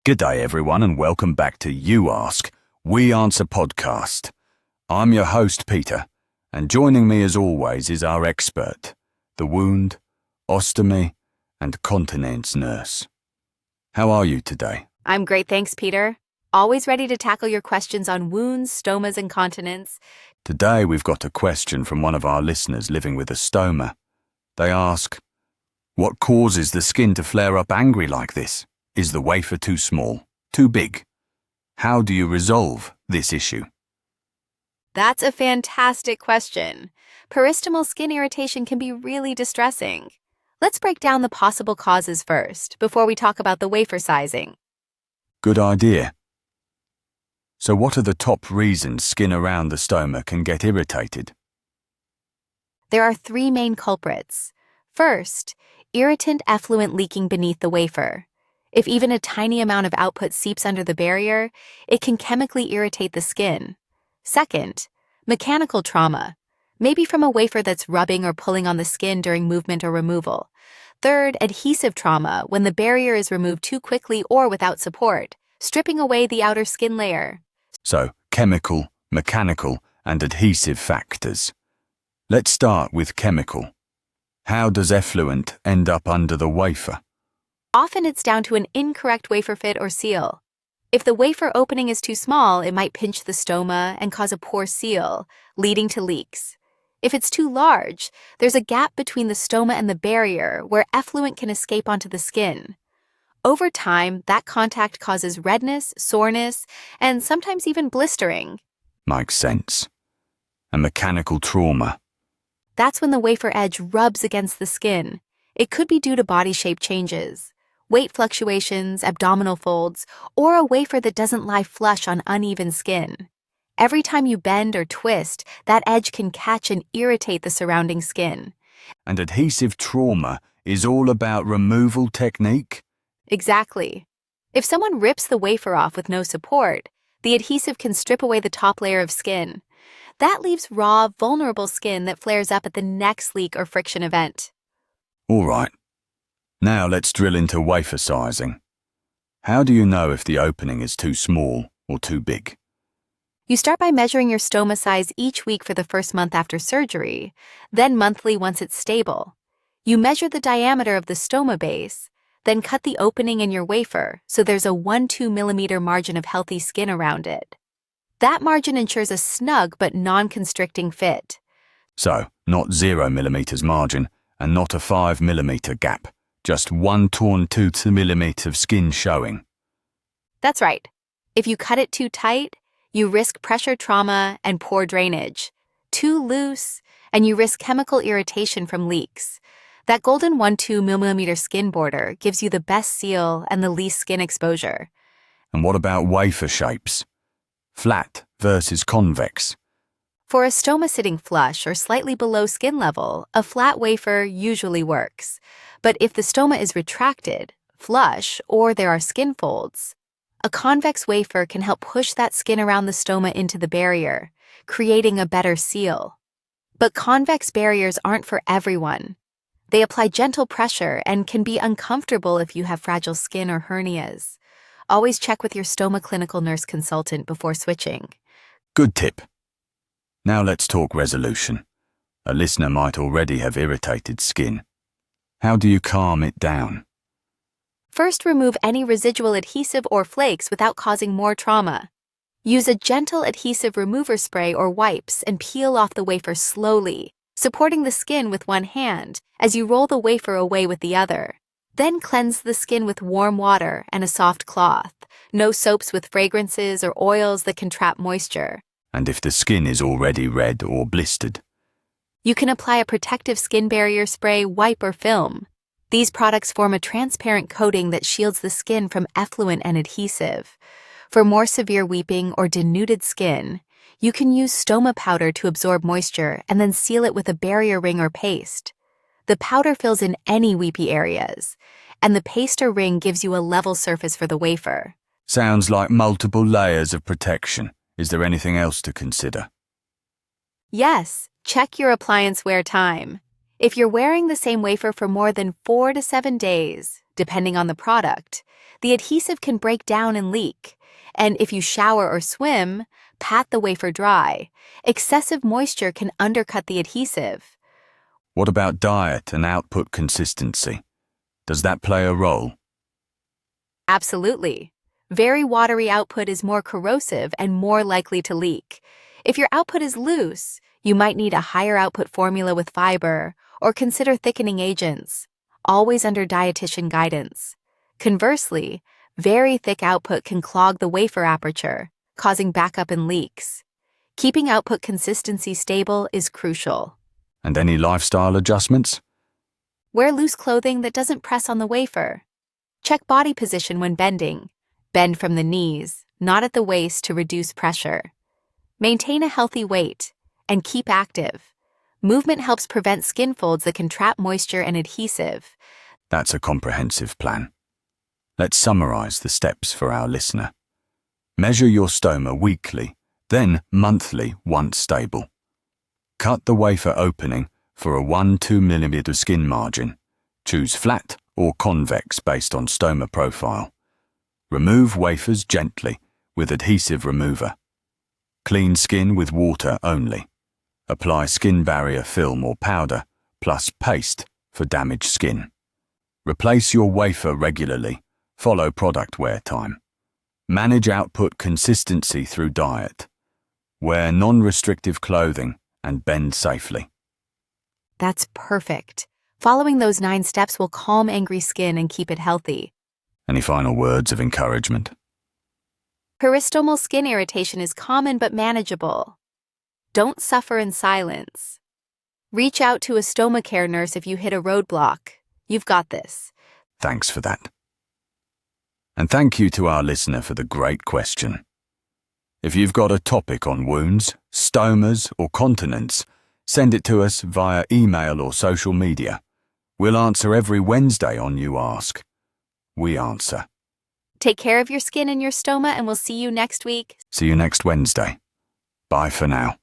G'day everyone and welcome back to You Ask, We Answer podcast. I'm your host Peter, and joining me as always is our expert, the wound, ostomy and continence nurse. How are you today? I'm great, thanks, Peter. Always ready to tackle your questions on wounds, stomas, and continence. Today we've got a question from one of our listeners living with a stoma. They ask, what causes the skin to flare up angry like this? Is the wafer too small, too big? How do you resolve this issue? That's a fantastic question. Peristomal skin irritation can be really distressing. Let's break down the possible causes first, before we talk about the wafer sizing. Good idea. So what are the top reasons skin around the stoma can get irritated? There are three main culprits. First, irritant effluent leaking beneath the wafer. If even a tiny amount of output seeps under the barrier, it can chemically irritate the skin. Second, mechanical trauma, maybe from a wafer that's rubbing or pulling on the skin during movement or removal. Third, adhesive trauma, when the barrier is removed too quickly or without support, stripping away the outer skin layer. So, chemical, mechanical, and adhesive factors. Let's start with chemical. How does effluent end up under the wafer? Often it's down to an incorrect wafer fit or seal. If the wafer opening is too small, it might pinch the stoma and cause a poor seal, leading to leaks. If it's too large, there's a gap between the stoma and the barrier where effluent can escape onto the skin. Over time, that contact causes redness, soreness, and sometimes even blistering. Makes sense. A mechanical trauma. That's when the wafer edge rubs against the skin. It could be due to body shape changes, weight fluctuations, abdominal folds, or a wafer that doesn't lie flush on uneven skin. Every time you bend or twist, that edge can catch and irritate the surrounding skin. And adhesive trauma is all about removal technique? Exactly. If someone rips the wafer off with no support, the adhesive can strip away the top layer of skin. That leaves raw, vulnerable skin that flares up at the next leak or friction event. All right. Now let's drill into wafer sizing. How do you know if the opening is too small or too big? You start by measuring your stoma size each week for the first month after surgery, then monthly once it's stable. You measure the diameter of the stoma base, then cut the opening in your wafer so there's a 1-2 millimeter margin of healthy skin around it. That margin ensures a snug but non-constricting fit. So, not 0 millimeters margin and not a 5 millimeter gap, just 1 torn 2 millimeter of skin showing. That's right. If you cut it too tight, you risk pressure trauma and poor drainage. Too loose, and you risk chemical irritation from leaks. That golden 1-2 millimeter skin border gives you the best seal and the least skin exposure. And what about wafer shapes? Flat versus convex. For a stoma sitting flush or slightly below skin level, a flat wafer usually works. But if the stoma is retracted, flush, or there are skin folds, a convex wafer can help push that skin around the stoma into the barrier, creating a better seal. But convex barriers aren't for everyone. They apply gentle pressure and can be uncomfortable if you have fragile skin or hernias. Always check with your stoma clinical nurse consultant before switching. Good tip. Now let's talk resolution. A listener might already have irritated skin. How do you calm it down? First, remove any residual adhesive or flakes without causing more trauma. Use a gentle adhesive remover spray or wipes and peel off the wafer slowly, supporting the skin with one hand as you roll the wafer away with the other. Then cleanse the skin with warm water and a soft cloth. No soaps with fragrances or oils that can trap moisture. And if the skin is already red or blistered? You can apply a protective skin barrier spray, wipe, or film. These products form a transparent coating that shields the skin from effluent and adhesive. For more severe weeping or denuded skin, you can use stoma powder to absorb moisture and then seal it with a barrier ring or paste. The powder fills in any weepy areas, and the paste or ring gives you a level surface for the wafer. Sounds like multiple layers of protection. Is there anything else to consider? Yes, check your appliance wear time. If you're wearing the same wafer for more than 4 to 7 days, depending on the product. The adhesive can break down and leak. And if you shower or swim, pat the wafer dry. Excessive moisture can undercut the adhesive. What about diet and output consistency? Does that play a role? Absolutely. Very watery output is more corrosive and more likely to leak. If your output is loose, you might need a higher output formula with fiber or consider thickening agents, always under dietitian guidance. Conversely, very thick output can clog the wafer aperture, causing backup and leaks. Keeping output consistency stable is crucial. And any lifestyle adjustments? Wear loose clothing that doesn't press on the wafer. Check body position when bending. Bend from the knees, not at the waist, to reduce pressure. Maintain a healthy weight and keep active. Movement helps prevent skin folds that can trap moisture and adhesive. That's a comprehensive plan. Let's summarize the steps for our listener. Measure your stoma weekly, then monthly once stable. Cut the wafer opening for a 1-2 mm skin margin. Choose flat or convex based on stoma profile. Remove wafers gently with adhesive remover. Clean skin with water only. Apply skin barrier film or powder plus paste for damaged skin. Replace your wafer regularly. Follow product wear time. Manage output consistency through diet. Wear non-restrictive clothing and bend safely. That's perfect. Following those 9 steps will calm angry skin and keep it healthy. Any final words of encouragement? Peristomal skin irritation is common but manageable. Don't suffer in silence. Reach out to a stoma care nurse if you hit a roadblock. You've got this. Thanks for that. And thank you to our listener for the great question. If you've got a topic on wounds, stomas, or continence, send it to us via email or social media. We'll answer every Wednesday on You Ask. We answer. Take care of your skin and your stoma, and we'll see you next week. See you next Wednesday. Bye for now.